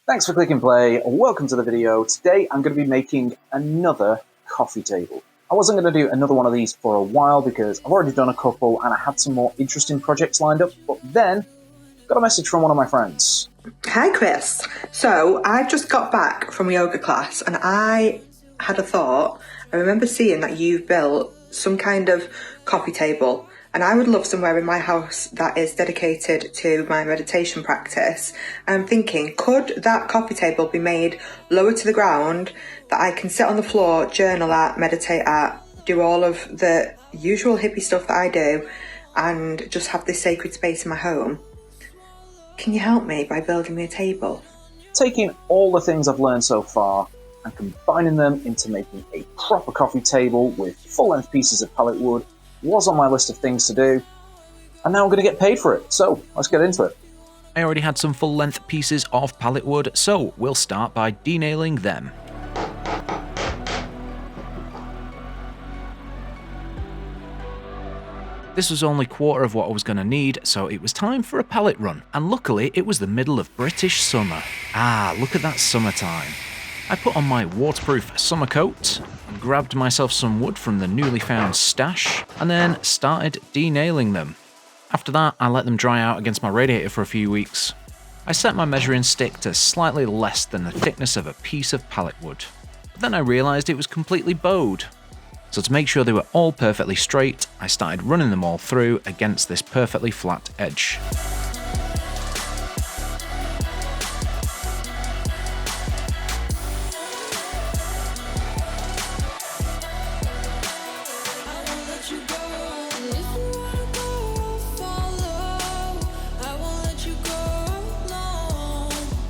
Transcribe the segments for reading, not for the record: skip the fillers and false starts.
Thanks for clicking play. Welcome to the video. Today I'm going to be making another coffee table. I wasn't going to do another one of these for a while because I've already done a couple and I had some more interesting projects lined up, but then got a message from one of my friends. Hi Chris. So I've just got back from yoga class and I had a thought. I remember seeing that you've built some kind of coffee table, and I would love somewhere in my house that is dedicated to my meditation practice. And I'm thinking, could that coffee table be made lower to the ground that I can sit on the floor, journal at, meditate at, do all of the usual hippie stuff that I do, and just have this sacred space in my home? Can you help me by building me a table? Taking all the things I've learned so far and combining them into making a proper coffee table with full-length pieces of pallet wood was on my list of things to do, and now I'm going to get paid for it, so let's get into it. I already had some full-length pieces of pallet wood, so we'll start by denailing them. This was only quarter of what I was going to need, so it was time for a pallet run, and luckily it was the middle of British summer. Look at that summertime. I put on my waterproof summer coat, grabbed myself some wood from the newly found stash, and then started denailing them. After that, I let them dry out against my radiator for a few weeks. I set my measuring stick to slightly less than the thickness of a piece of pallet wood, but then I realised it was completely bowed. So to make sure they were all perfectly straight, I started running them all through against this perfectly flat edge.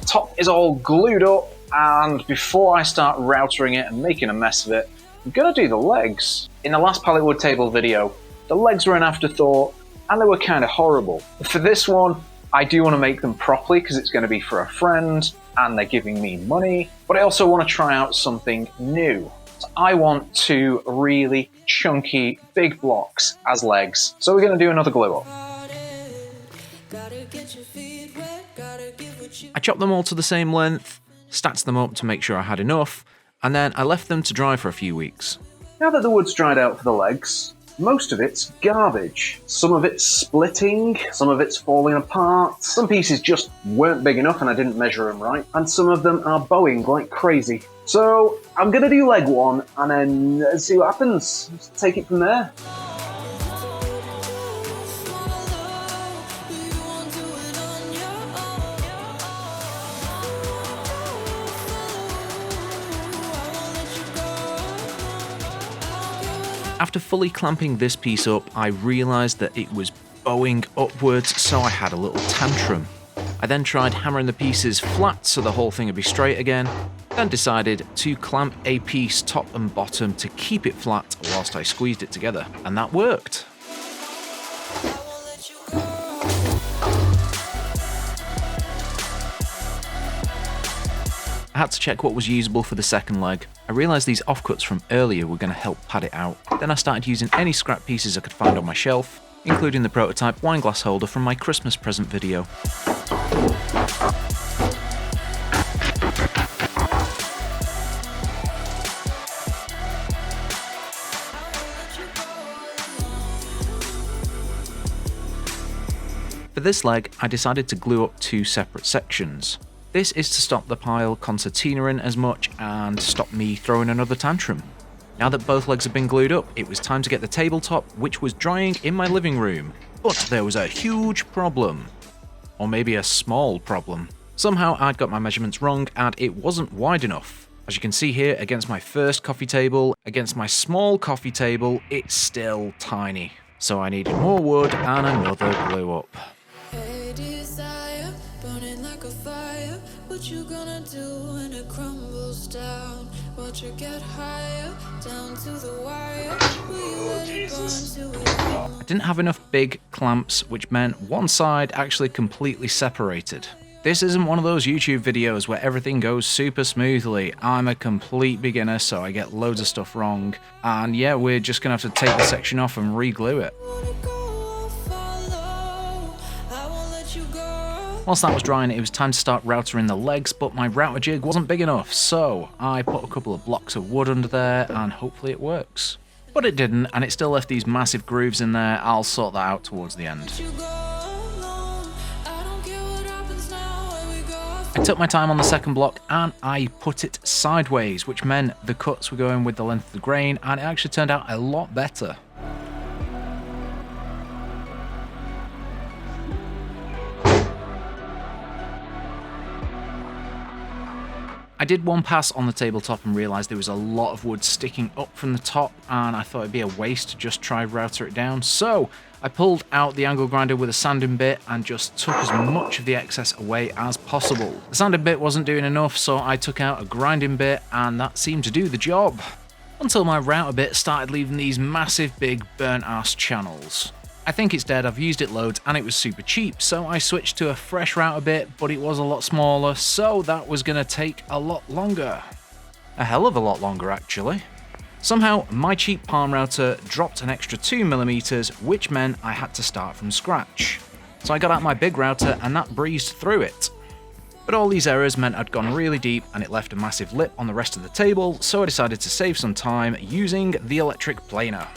Top is all glued up, and before I start routering it and making a mess of it, I'm going to do the legs. In the last pallet wood table video, the legs were an afterthought and they were kind of horrible. For this one, I do want to make them properly because it's going to be for a friend and they're giving me money, but I also want to try out something new. So I want two really chunky big blocks as legs. So we're going to do another glue up. I chopped them all to the same length, stacked them up to make sure I had enough, and then I left them to dry for a few weeks. Now that the wood's dried out for the legs, most of it's garbage. Some of it's splitting, some of it's falling apart, some pieces just weren't big enough and I didn't measure them right, and some of them are bowing like crazy. So I'm gonna do leg one and then see what happens. Just take it from there. After fully clamping this piece up, I realised that it was bowing upwards, so I had a little tantrum. I then tried hammering the pieces flat so the whole thing would be straight again, then decided to clamp a piece top and bottom to keep it flat whilst I squeezed it together, and that worked. I had to check what was usable for the second leg. I realised these offcuts from earlier were going to help pad it out. Then I started using any scrap pieces I could find on my shelf, including the prototype wine glass holder from my Christmas present video. For this leg, I decided to glue up two separate sections. This is to stop the pile concertinaing as much and stop me throwing another tantrum. Now that both legs have been glued up, it was time to get the tabletop, which was drying in my living room. But there was a huge problem. Or maybe a small problem. Somehow I'd got my measurements wrong and it wasn't wide enough. As you can see here, against my first coffee table, against my small coffee table, it's still tiny. So I needed more wood and another glue up. Hey desire, burning like a fire. What you gonna do when it crumbles down? Watch it get higher, down to the wire. Will you let it burn to it? I didn't have enough big clamps, which meant one side actually completely separated. This isn't one of those YouTube videos where everything goes super smoothly. I'm a complete beginner, so I get loads of stuff wrong. And yeah, we're just gonna have to take the section off and re-glue it. Wanna go, follow. I won't let you go. Whilst that was drying, it was time to start routering the legs, but my router jig wasn't big enough, so I put a couple of blocks of wood under there and hopefully it works. But it didn't, and it still left these massive grooves in there. I'll sort that out towards the end. I took my time on the second block and I put it sideways, which meant the cuts were going with the length of the grain, and it actually turned out a lot better. I did one pass on the tabletop and realised there was a lot of wood sticking up from the top, and I thought it'd be a waste to just try router it down, so I pulled out the angle grinder with a sanding bit and just took as much of the excess away as possible. The sanding bit wasn't doing enough, so I took out a grinding bit and that seemed to do the job. Until my router bit started leaving these massive big burnt ass channels. I think it's dead, I've used it loads and it was super cheap, so I switched to a fresh router bit, but it was a lot smaller, so that was gonna take a lot longer. A hell of a lot longer actually. Somehow, my cheap palm router dropped an extra 2mm, which meant I had to start from scratch. So I got out my big router and that breezed through it. But all these errors meant I'd gone really deep and it left a massive lip on the rest of the table, so I decided to save some time using the electric planer.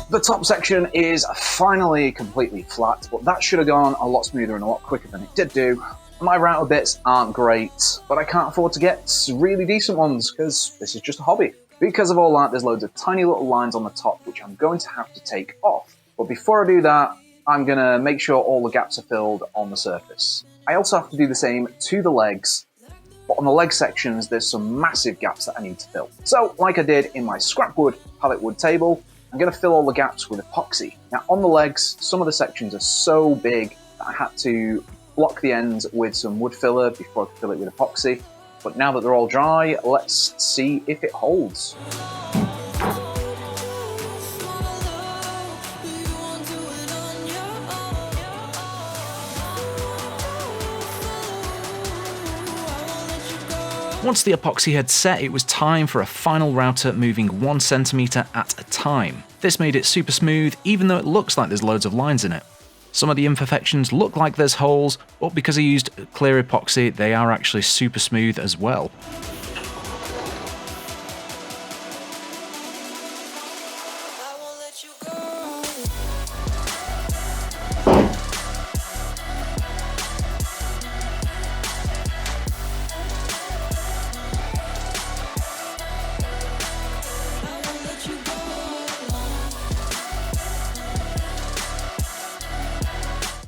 The top section is finally completely flat, but that should have gone a lot smoother and a lot quicker than it did do. My router bits aren't great, but I can't afford to get really decent ones because this is just a hobby. Because of all that, there's loads of tiny little lines on the top which I'm going to have to take off. But before I do that, I'm going to make sure all the gaps are filled on the surface. I also have to do the same to the legs, but on the leg sections there's some massive gaps that I need to fill. So, like I did in my scrap wood pallet wood table, I'm going to fill all the gaps with epoxy. Now on the legs, some of the sections are so big that I had to block the ends with some wood filler before I could fill it with epoxy. But now that they're all dry, let's see if it holds. Once the epoxy had set, it was time for a final router moving 1cm at a time. This made it super smooth, even though it looks like there's loads of lines in it. Some of the imperfections look like there's holes, but because I used clear epoxy, they are actually super smooth as well.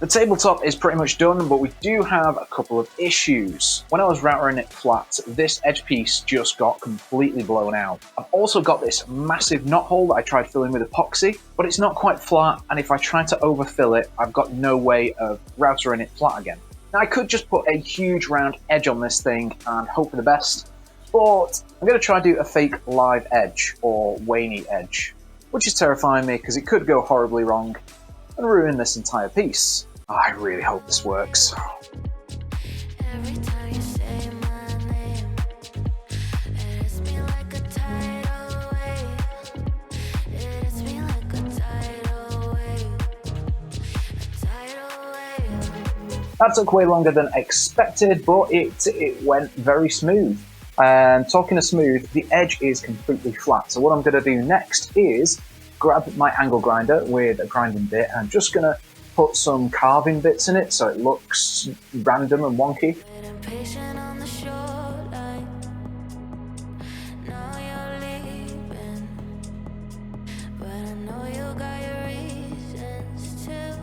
The tabletop is pretty much done, but we do have a couple of issues. When I was routering it flat, this edge piece just got completely blown out. I've also got this massive knot hole that I tried filling with epoxy, but it's not quite flat, and if I try to overfill it, I've got no way of routering it flat again. Now I could just put a huge round edge on this thing and hope for the best, but I'm going to try to do a fake live edge, or waney edge, which is terrifying me because it could go horribly wrong and ruin this entire piece. I really hope this works. Every time you say my name, it hits me like a tidal wave. It hits me like a tidal wave. A tidal wave. That took way longer than expected, but it went very smooth. And talking of smooth, the edge is completely flat. So what I'm going to do next is grab my angle grinder with a grinding bit, and I'm just going to put some carving bits in it so it looks random and wonky. Patient on the shoreline. Now you're leaving, but I know you got your reasons too.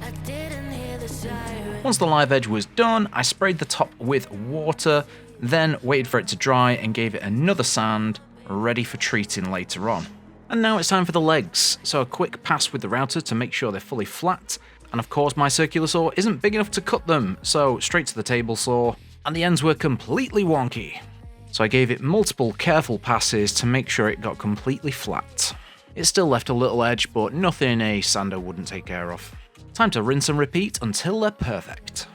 I didn't hear the siren. Once the live edge was done, I sprayed the top with water, then waited for it to dry and gave it another sand, ready for treating later on. And now it's time for the legs, so a quick pass with the router to make sure they're fully flat, and of course my circular saw isn't big enough to cut them, so straight to the table saw, and the ends were completely wonky. So I gave it multiple careful passes to make sure it got completely flat. It still left a little edge, but nothing a sander wouldn't take care of. Time to rinse and repeat until they're perfect.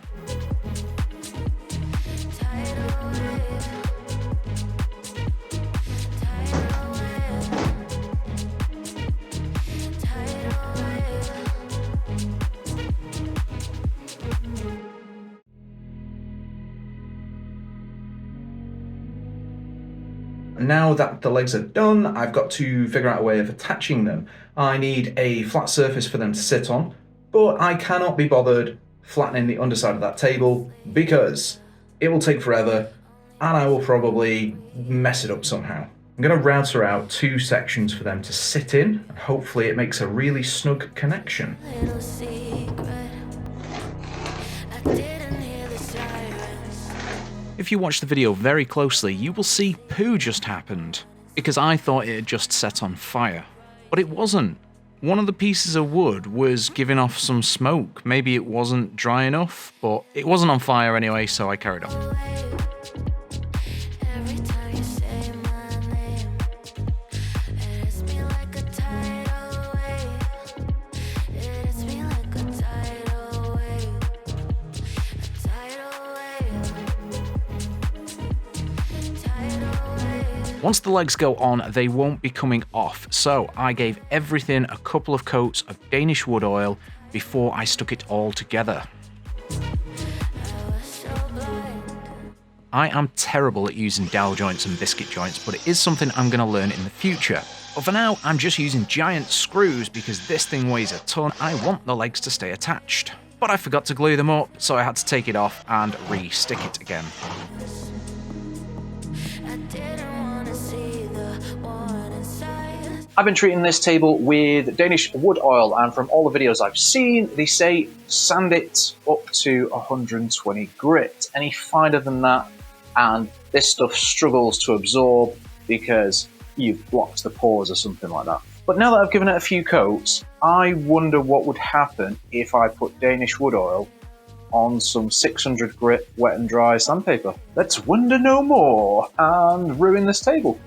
Now that the legs are done, I've got to figure out a way of attaching them. I need a flat surface for them to sit on, but I cannot be bothered flattening the underside of that table because it will take forever and I will probably mess it up somehow. I'm going to router out 2 sections for them to sit in, and hopefully it makes a really snug connection. Little secret, I didn't hear the sirens. If you watch the video very closely, you will see poo just happened, because I thought it had just set on fire. But it wasn't. One of the pieces of wood was giving off some smoke. Maybe it wasn't dry enough, but it wasn't on fire anyway, so I carried on. Every time you say my name, it hits me like a tidal wave. It hits me like a tidal wave. A tidal wave. Tidal wave. Once the legs go on, they won't be coming off, so I gave everything a couple of coats of Danish wood oil before I stuck it all together. I am terrible at using dowel joints and biscuit joints, but it is something I'm going to learn in the future. But for now, I'm just using giant screws because this thing weighs a ton. I want the legs to stay attached. But I forgot to glue them up, so I had to take it off and re-stick it again. I didn't wanna see the one inside. I've been treating this table with Danish wood oil, and from all the videos I've seen, they say sand it up to 120 grit. Any finer than that, and this stuff struggles to absorb because you've blocked the pores or something like that. But now that I've given it a few coats, I wonder what would happen if I put Danish wood oil on some 600 grit wet and dry sandpaper. Let's wonder no more and ruin this table.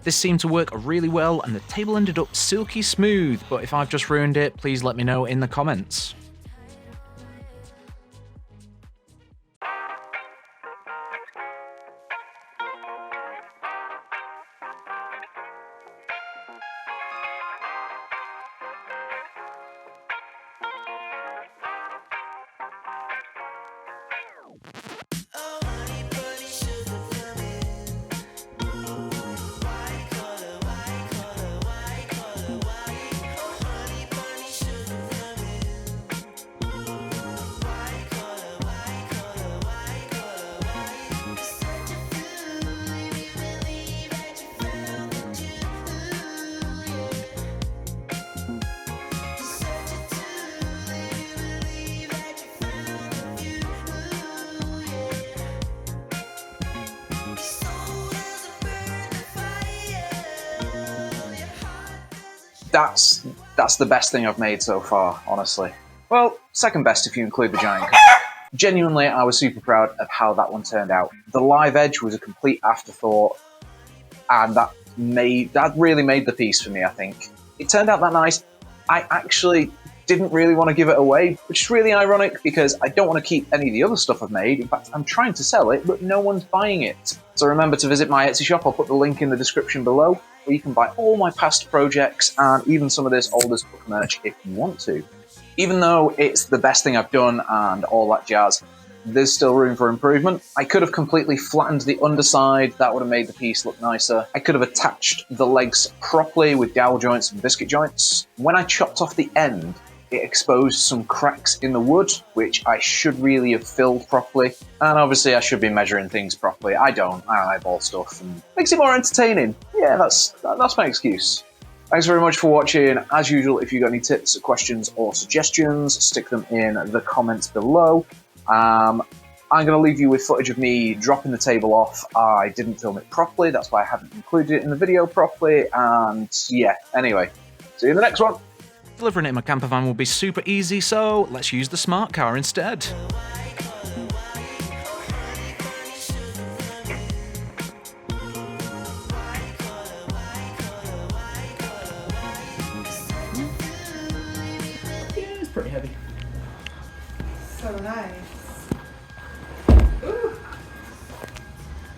This seemed to work really well and the table ended up silky smooth, but if I've just ruined it, please let me know in the comments. That's the best thing I've made so far, honestly. Well, second best if you include the giant cup. Genuinely, I was super proud of how that one turned out. The live edge was a complete afterthought, and that really made the piece for me, I think. It turned out that nice. I actually didn't really want to give it away, which is really ironic because I don't want to keep any of the other stuff I've made. In fact, I'm trying to sell it, but no one's buying it. So remember to visit my Etsy shop. I'll put the link in the description below, where you can buy all my past projects and even some of this old as book merch if you want to. Even though it's the best thing I've done and all that jazz, there's still room for improvement. I could have completely flattened the underside. That would have made the piece look nicer. I could have attached the legs properly with dowel joints and biscuit joints. When I chopped off the end, it exposed some cracks in the wood, which I should really have filled properly. And obviously I should be measuring things properly. I don't. I eyeball stuff and makes it more entertaining. Yeah, that's my excuse. Thanks very much for watching. As usual, if you've got any tips, questions, or suggestions, stick them in the comments below. I'm going to leave you with footage of me dropping the table off. I didn't film it properly, that's why I haven't included it in the video properly, and yeah, anyway, see you in the next one. Delivering it in my camper van will be super easy, so let's use the smart car instead. Yeah, it's pretty heavy. So nice. Ooh.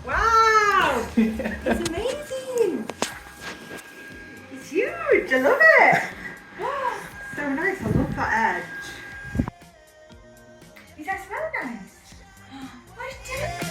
Wow! It's amazing! It's huge! I love it! So nice, I love that edge. Does that smell nice? What is it?